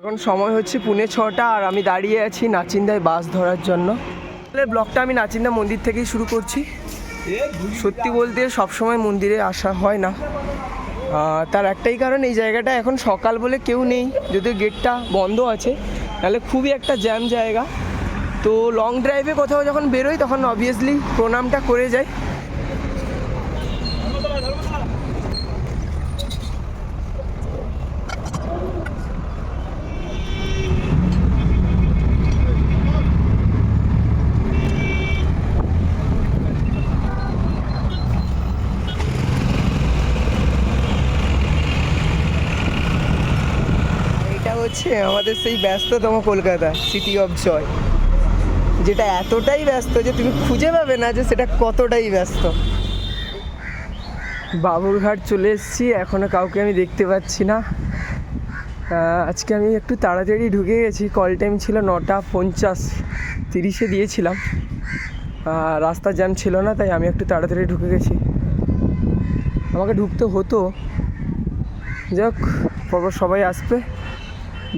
এখন সময় হচ্ছে 6:45 আর আমি দাঁড়িয়ে আছি নাচিন্দায় বাস ধরার জন্য। ব্লগটা আমি নাচিন্দা মন্দির থেকেই শুরু করছি। সত্যি বলতে সবসময় মন্দিরে আসা হয় না, তার একটাই কারণ এই জায়গাটা এখন সকাল বলে কেউ নেই, যদিও গেটটা বন্ধ আছে, তাহলে খুবই একটা জ্যাম জায়গা। তো লং ড্রাইভে কোথাও যখন বেরোই তখন অবভিয়াসলি প্রণামটা করে যাই। হচ্ছে আমাদের সেই ব্যস্ততম কলকাতা, সিটি অফ জয়, যেটা এতটাই ব্যস্ত যে তুমি খুঁজে পাবে না যে সেটা কতটাই ব্যস্ত। বাবুরঘাট চলে এসেছি, এখনও কাউকে আমি দেখতে পাচ্ছি না। আজকে আমি একটু তাড়াতাড়ি ঢুকে গেছি, কল টাইম ছিল 9:50, 30-এ দিয়েছিলাম, রাস্তা জ্যাম ছিল না, তাই আমি একটু তাড়াতাড়ি ঢুকে গেছি। আমাকে ঢুকতে হতো, যাক পরপর সবাই আসবে,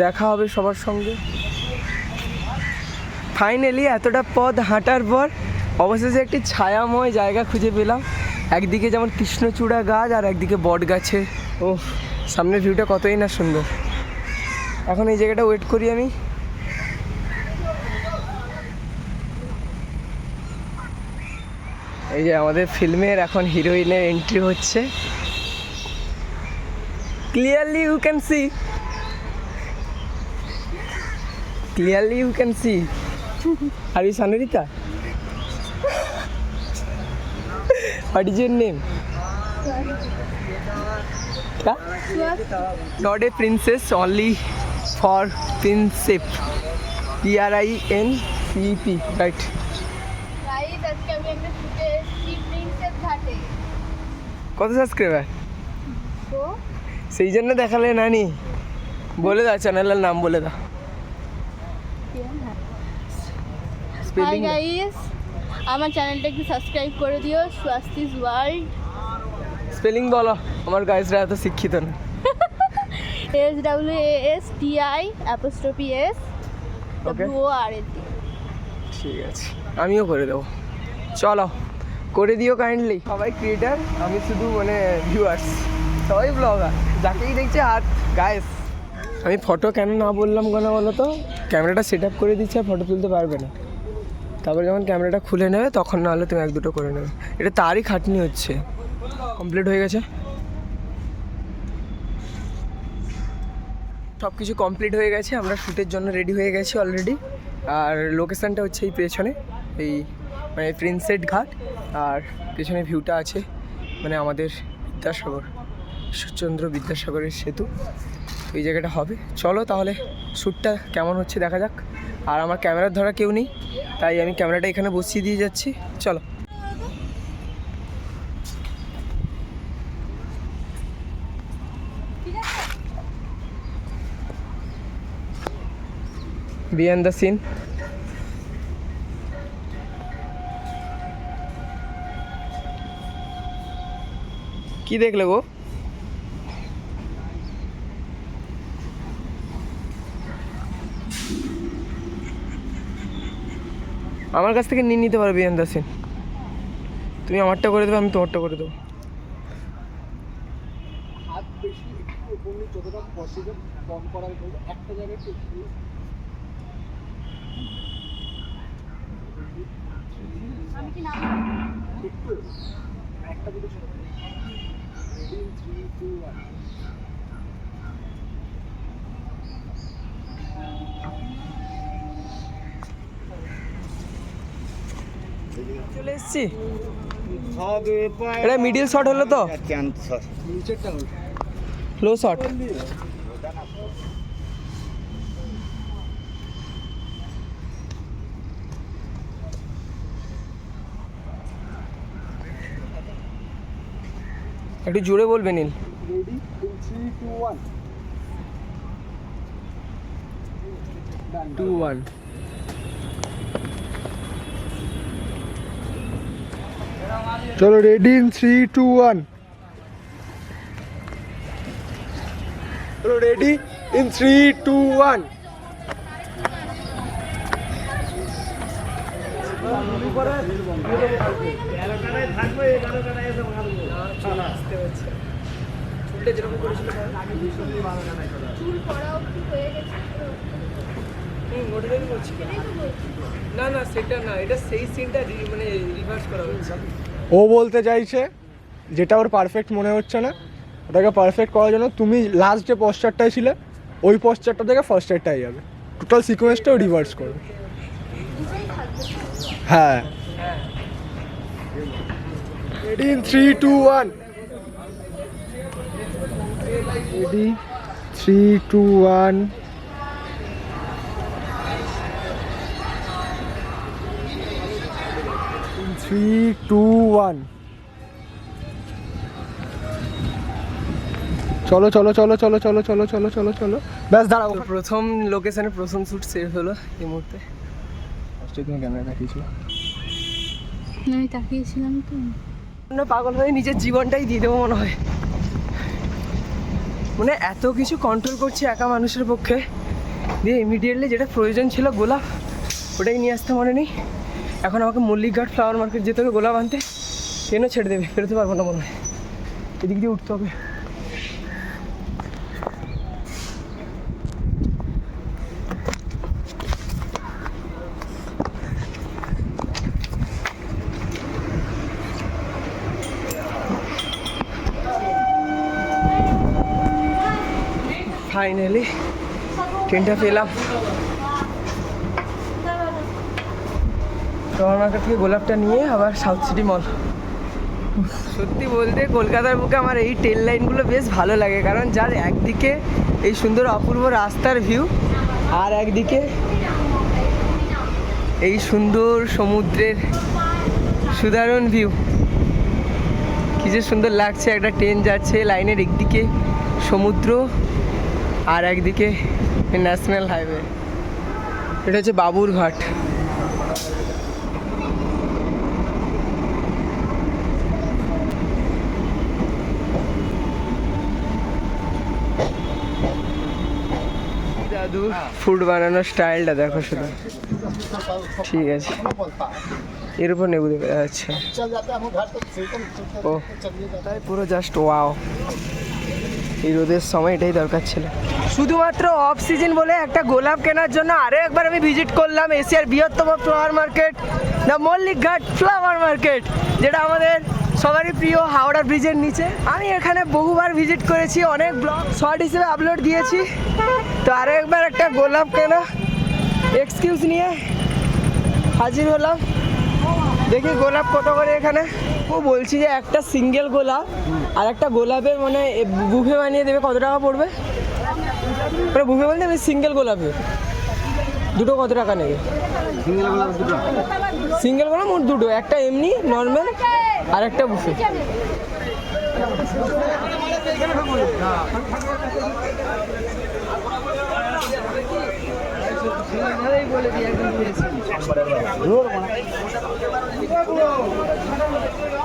দেখা হবে সবার সঙ্গে। ফাইনালি এতটা পথ হাঁটার পর অবশেষে একটি ছায়াময় জায়গা খুঁজে পেলাম। একদিকে যেমন কৃষ্ণচূড়া গাছ আর একদিকে বট গাছের, ও সামনের ভিউটা কতই না সুন্দর। এখন এই জায়গাটা ওয়েট করি আমি। এই যে আমাদের ফিল্মের এখন হিরোইনের এন্ট্রি হচ্ছে। Clearly you can see, clearly you can see. Are you Sanurita? What is your name? Not a princess, only for princep. PRINCEP, right? Guys, আজকে আমি একটা শুটে এসেছি প্রিন্সেপ ঘাটে। কত সাবস্ক্রাইবার? তো সেই জন্য দেখালে নানি, বলে দাও চ্যানেলের নাম বলে দাও। হাই গাইস, আমার চ্যানেলটা একটু সাবস্ক্রাইব করে দিও, স্বাস্তিস ওয়ার্ল্ড। স্পেলিং বলো, আমার গাইসরা এত শিক্ষিত না। SWASTI_SWORLD। ঠিক আছে, আমিও করে দেবো, চলো করে দিও কাইন্ডলি। সবাই ক্রিয়েটার, আমি শুধু মানে ভিউয়ার্স, সবাই ব্লগার, যাকেই দেখছে আর গাইস। আমি ফটো কেন না বললাম কেন বলো তো, ক্যামেরাটা সেট আপ করে দিচ্ছে আর ফটো তুলতে পারবে না, তারপরে যখন ক্যামেরাটা খুলে নেবে তখন না হলে তুমি 1-2টো করে নেবে। এটা তারই খাটনি হচ্ছে। কমপ্লিট হয়ে গেছে, সব কিছু কমপ্লিট হয়ে গেছে, আমরা শ্যুটের জন্য রেডি হয়ে গেছি অলরেডি। আর লোকেশানটা হচ্ছে এই পেছনে, এই মানে প্রিন্সেপ ঘাট, আর পেছনে ভিউটা আছে মানে আমাদের বিদ্যাসাগর, ঈশ্বরচন্দ্র বিদ্যাসাগরের সেতু, এই জায়গাটা হবে। চলো তাহলে শ্যুটটা কেমন হচ্ছে দেখা যাক। আর আমার ক্যামেরার ধরা কেউ নেই, তাই আমি ক্যামেরাটা এখানে বসিয়ে দিয়ে যাচ্ছি, চলো। Behind the scene. কি দেখলে গো? আমার কাছ থেকে নিয়ে নিতে পারো বিহাইন্ড দ্য সিন, তুমি আমারটা করে দেবে, আমি তোমারটা করে দেবো। যতটা পসিবল কম করার জন্য একটা জায়গায় আমি কি নাম একটু একটা দুটো ছোট 3 2 1 চলে এসেছি। এটা মিডিল শট হলো তো, লো শট। একটু জোরে বলবে নীল। রেডি 3 2 1 2 1। चलो रेडी इन 3 2 1। चलो रेडी। ইন 3, 2, 1 না না সেটা না, এটা সেই সিনটা মানে রিভার্স করা হচ্ছে। ও বলতে চাইছে যেটা ওর পারফেক্ট মনে হচ্ছে না, ওটাকে পারফেক্ট করার জন্য তুমি লাস্ট যে পশ্চারটায় ছিলে ওই পশ্চারটা থেকে ফার্স্ট সাইডটাই যাবে, টোটাল সিকোয়েন্সটাও রিভার্স করবে। হ্যাঁ রেডি ইন 3, 2, 1 রেডি 3, 2, 1 3, 2, 1 চলো চলো চলো চলো চলো চলো চলো চলো চলো ব্যাস দাঁড়াও। প্রথম লোকেশনে প্রথম শ্যুট শেষ হলো এই মুহূর্তে। ফার্স্টে তুমি ক্যামেরা দেখিয়েছো, আমি তাকিয়েছিলাম তো। পাগল হয়ে নিজের জীবনটাই দিয়ে দেবো মনে হয়, মানে এত কিছু কন্ট্রোল করছি একা মানুষের পক্ষে, দিয়ে ইমিডিয়েটলি যেটা প্রয়োজন ছিল গোলাপ ওটাই নিয়ে আসতে মনে নেই। এখন আমাকে মল্লিকঘাট ফ্লাওয়ার মার্কেট যেতে হবে গোলাপ আনতে, ট্রেনও ছেড়ে দেবে, ফেরোতে পারবো না মনে হয়, এদিক দিয়ে উঠতে হবে। ফাইনালি ট্রেনটা পেলাম। ফ্লাওয়ার মার্কেট থেকে গোলাপটা নিয়ে আবার সাউথ সিটি মল। সত্যি বলতে কলকাতার বুকে আমার এই ট্রেন লাইনগুলো বেশ ভালো লাগে, কারণ যার একদিকে এই সুন্দর অপূর্ব রাস্তার ভিউ, আর একদিকে এই সুন্দর সমুদ্রের সুদারুণ ভিউ। কি যে সুন্দর লাগছে, একটা ট্রেন যাচ্ছে লাইনের একদিকে সমুদ্র আর একদিকে ন্যাশনাল হাইওয়ে। এটা হচ্ছে বাবুরঘাট। দাদু ফুড বানানোর স্টাইলটা দেখো শুধু, ঠিক আছে এর উপর নেবু দেবে। আচ্ছা ও তাই পুরো জাস্ট ওয়াও, এই রোদের সময় এটাই দরকার ছিল। শুধুমাত্র অফ সিজন বলে একটা গোলাপ কেনার জন্য আরও একবার আমি ভিজিট করলাম এশিয়ার বৃহত্তম flower market, the Mallickghat flower market, যেটা আমাদের সবারই প্রিয় হাওড়া ব্রিজের নিচে। আমি এখানে বহুবার ভিজিট করেছি, অনেক ব্লগ শর্ট হিসেবে আপলোড দিয়েছি, তো আরও একবার একটা গোলাপ কেনা এক্সকিউজ নিয়ে হাজির হলাম। দেখি গোলাপ কত করে এখানে। ও বলছি যে একটা সিঙ্গেল গোলাপ আর একটা গোলাপের মানে বুফে বানিয়ে দেবে, কত টাকা পড়বে? মানে বুফে বলতে আমি সিঙ্গেল গোলাপের দুটো কত টাকা নেবে? সিঙ্গেল গোলাপ মোট দুটো, একটা এমনি নর্মাল আর একটা বুফে।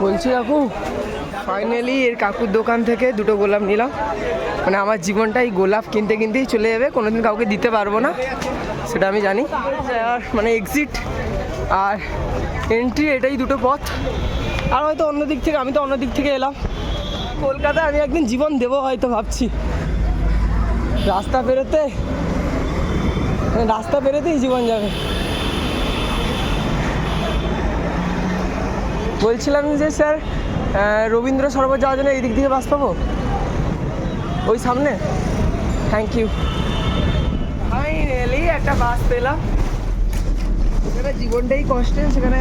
বলছি কাকু, ফাইনালি এর কাকুর দোকান থেকে দুটো গোলাপ নিলাম। মানে আমার জীবনটাই গোলাপ কিনতে কিনতেই চলে যাবে, কোনোদিন কাউকে দিতে পারবো না সেটা আমি জানি। আর মানে এক্সিট আর এন্ট্রি এটাই দুটো পথ, আর হয়তো অন্য দিক থেকে, আমি তো অন্য দিক থেকে এলাম। কলকাতায় আমি একদিন জীবন দেবো হয়তো ভাবছি, রাস্তা বেরোতেই জীবন যাবে। বলছিলাম যে স্যার রবীন্দ্র সরোবর যাওয়ার জন্য এই দিক থেকে বাস পাবো ওই সামনে? Thank you. ফাইনালি একটা বাস পেলাম। সেখানে জীবনটাই কষ্টের, সেখানে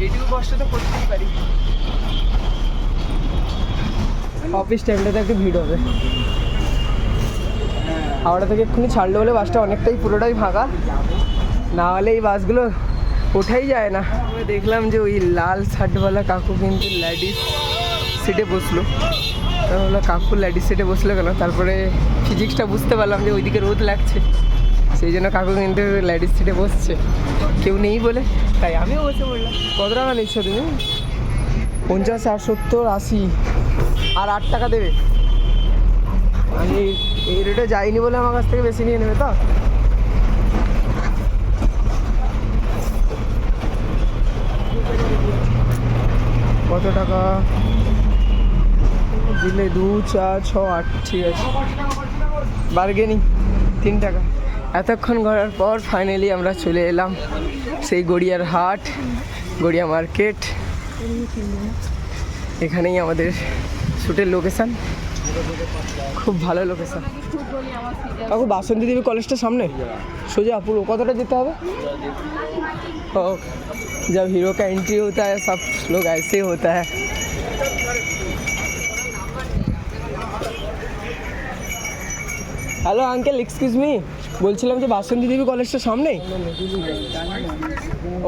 এইটুকু কষ্ট তো করতেই পারি। অফিস টাইমটাতে একটু ভিড় হবে। হাওড়া থেকে এক্ষুনি ছাড়লে বলে বাসটা অনেকটাই পুরোটাই ফাঁকা, না হলে এই বাসগুলো ওঠাই যায় না। দেখলাম যে ওই লাল শার্টওয়ালা কাকু কিন্তু লেডিস সিটে বসলো। তাহলে কাকু লেডিস সিটে বসলো কেন? তারপরে ফিজিক্সটা বুঝতে পারলাম যে ওইদিকে রোদ লাগছে, সেই জন্য কাকু কিন্তু লেডিস সিটে বসছে, কেউ নেই বলে, তাই আমিও বসে পড়লাম। কত টাকা নিচ্ছ তুমি? 50, 60, 70, 80 আর 8 টাকা দেবে। আমি এই রেটে যাইনি বলে আমার কাছ থেকে বেশি নিয়ে নেবে তো। কত টাকা দিলে? 2, 4, 6, 8, ঠিক আছে, বার্গেনিং 3 টাকা। এতক্ষণ ঘোরার পর ফাইনালি আমরা চলে এলাম সেই গড়িয়ার হাট, গড়িয়া মার্কেট। এখানেই আমাদের শ্যুটের লোকেশান, খুব ভালো লোকেশান। কাকু বাসন্তী দেবী কলেজটার সামনে সোজা পুরো কতটা যেতে হবে? ও जब हीरो का एंट्री होता है सब लोग ऐसे होता है। হ্যালো আঙ্কেল, এক্সকিউজ মি, বলছিলাম যে বাসন্তী দেবী কলেজটার সামনে।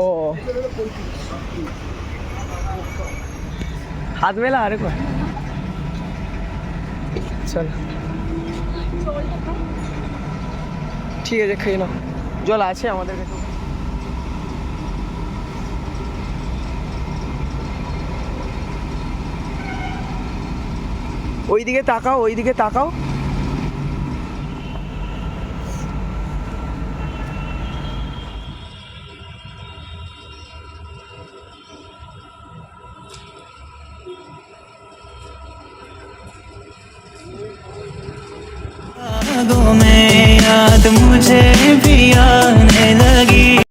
ও হাত মেলা আরে কর, চল ঠিক আছে, খেয়ে নাও, জল আছে আমাদের কাছে। ওইদিকে তাকাও, ওইদিকে তাকাও। में याद मुझे भी आने लगी।